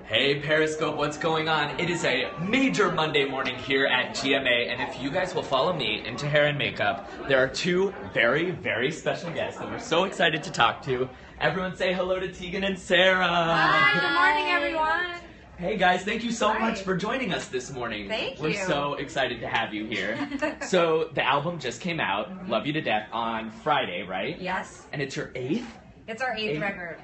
Hey Periscope, what's going on? It is a major Monday morning here at GMA, and if you guys will follow me into hair and makeup, there are two very, very special guests that we're so excited to talk to. Everyone say hello to Tegan and Sarah. Hi, good morning everyone. Hey guys, thank you so much for joining us this morning. Thank you. We're so excited to have you here. So the album just came out, Love You to Death, on Friday, right? Yes. And it's your 8th? It's our eighth record.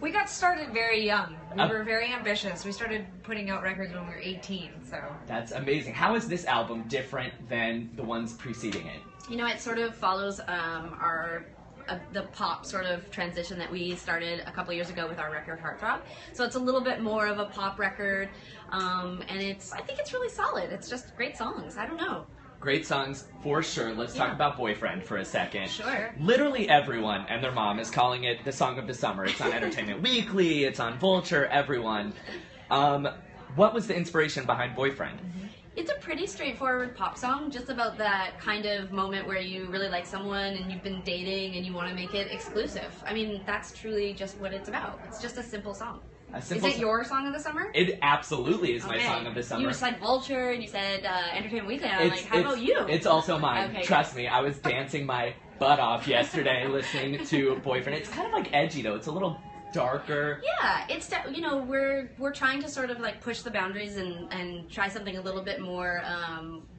We got started very young. We were very ambitious. We started putting out records when we were 18, so. That's amazing. How is this album different than the ones preceding it? You know, it sort of follows the pop sort of transition that we started a couple years ago with our record Heartthrob. So it's a little bit more of a pop record, and I think it's really solid. It's just great songs. I don't know. Great songs, for sure. Let's talk about Boyfriend for a second. Sure. Literally everyone and their mom is calling it the song of the summer. It's on Entertainment Weekly, it's on Vulture, everyone. What was the inspiration behind Boyfriend? It's a pretty straightforward pop song, just about that kind of moment where you really like someone and you've been dating and you want to make it exclusive. I mean, that's truly just what it's about. It's just a simple song. Is it your song of the summer? It absolutely is my song of the summer. You said Vulture and you said Entertainment Weekly, and I'm like, how about you? It's also mine. Okay, Trust me, I was dancing my butt off yesterday listening to Boyfriend. It's kind of like edgy though. It's a little darker. Yeah, it's we're trying to sort of like push the boundaries and try something a little bit more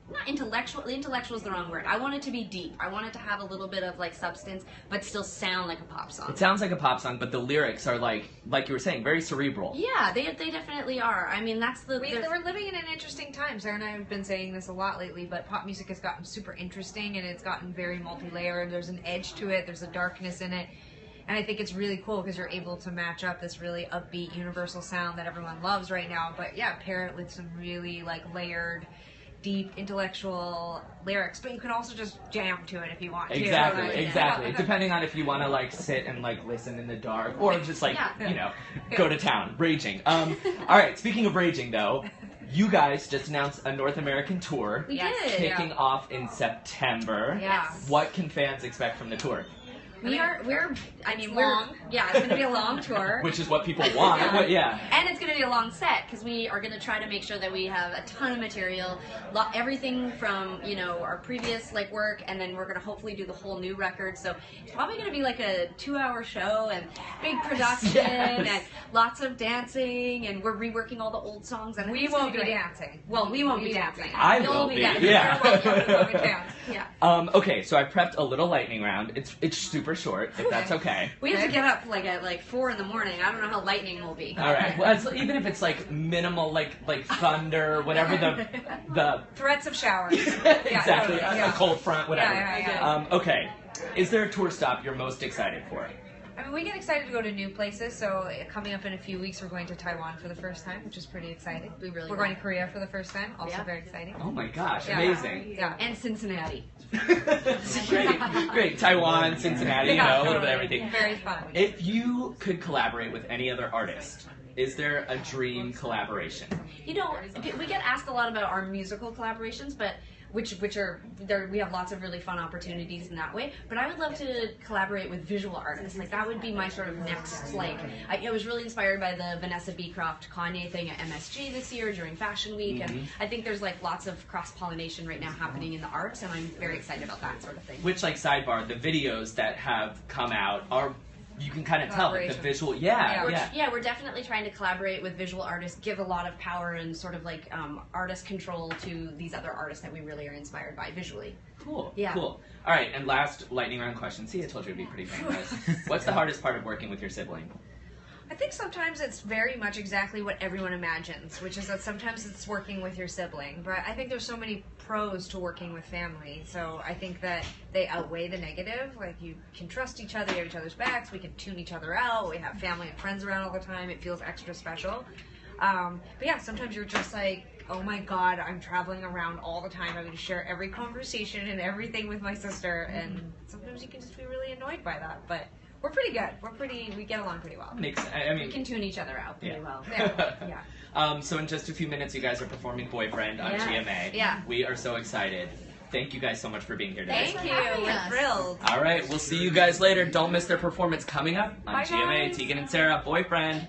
not intellectual. Intellectual is the wrong word. I want it to be deep. I want it to have a little bit of like substance, but still sound like a pop song. It sounds like a pop song, but the lyrics are like you were saying, very cerebral. Yeah, they definitely are. I mean, that's we're living in an interesting time. Sarah and I have been saying this a lot lately, but pop music has gotten super interesting and it's gotten very multi-layered. There's an edge to it. There's a darkness in it. And I think it's really cool because you're able to match up this really upbeat, universal sound that everyone loves right now. But yeah, pair it with some really like layered, deep, intellectual lyrics. But you can also just jam to it if you want to. Exactly. Depending on if you want to like sit and like listen in the dark or just like, go to town, raging. All right, speaking of raging though, you guys just announced a North American tour. We did. Kicking off in September. Yes. What can fans expect from the tour? It's going to be a long tour. Which is what people want. And it's going to be a long set because we are going to try to make sure that we have a ton of material, everything from, our previous work, and then we're going to hopefully do the whole new record. So it's probably going to be like a 2-hour show and big production and lots of dancing, and we're reworking all the old songs. And we won't be dancing. Well, we won't be dancing. I will be. Yeah. Okay, so I prepped a little lightning round. It's super short, if that's okay. We have to get up at 4 in the morning. I don't know how lightning will be. All right. Well, even if it's minimal, like thunder, whatever the threats of showers. Exactly. A cold front, whatever. Okay. Is there a tour stop you're most excited for? I mean, we get excited to go to new places, so coming up in a few weeks we're going to Taiwan for the first time, which is pretty exciting. We're going to Korea for the first time, also very exciting. Oh my gosh, amazing. Yeah. And Cincinnati. Great. Taiwan, Cincinnati, a little bit of everything. Very fun. If you could collaborate with any other artist, is there a dream collaboration? We get asked a lot about our musical collaborations, but which are there. We have lots of really fun opportunities in that way. But I would love to collaborate with visual artists. That would be my sort of next. I was really inspired by the Vanessa Beecroft Kanye thing at MSG this year during Fashion Week, and I think there's lots of cross pollination right now happening in the arts, and I'm very excited about that sort of thing. Which sidebar, the videos that have come out are. You can kind of tell the visual, we're definitely trying to collaborate with visual artists, give a lot of power and sort of artist control to these other artists that we really are inspired by visually. Cool. Yeah. Cool. All right, and last lightning round question. See, I told you it'd be pretty fun, guys. What's the hardest part of working with your sibling? I think sometimes it's very much exactly what everyone imagines, which is that sometimes it's working with your sibling. But I think there's so many pros to working with family, so I think that they outweigh the negative. You can trust each other, you have each other's backs, we can tune each other out, we have family and friends around all the time, it feels extra special. But yeah, sometimes you're just oh my god, I'm traveling around all the time, I'm going to share every conversation and everything with my sister, and sometimes you can just be really annoyed by that, but we're pretty good. We get along pretty well. We can tune each other out pretty well. Yeah. So in just a few minutes, you guys are performing Boyfriend on GMA. Yeah. We are so excited. Thank you guys so much for being here today. Thank you. We're thrilled. All right, we'll see you guys later. Don't miss their performance coming up on Bye, GMA. guys. Tegan and Sarah, Boyfriend.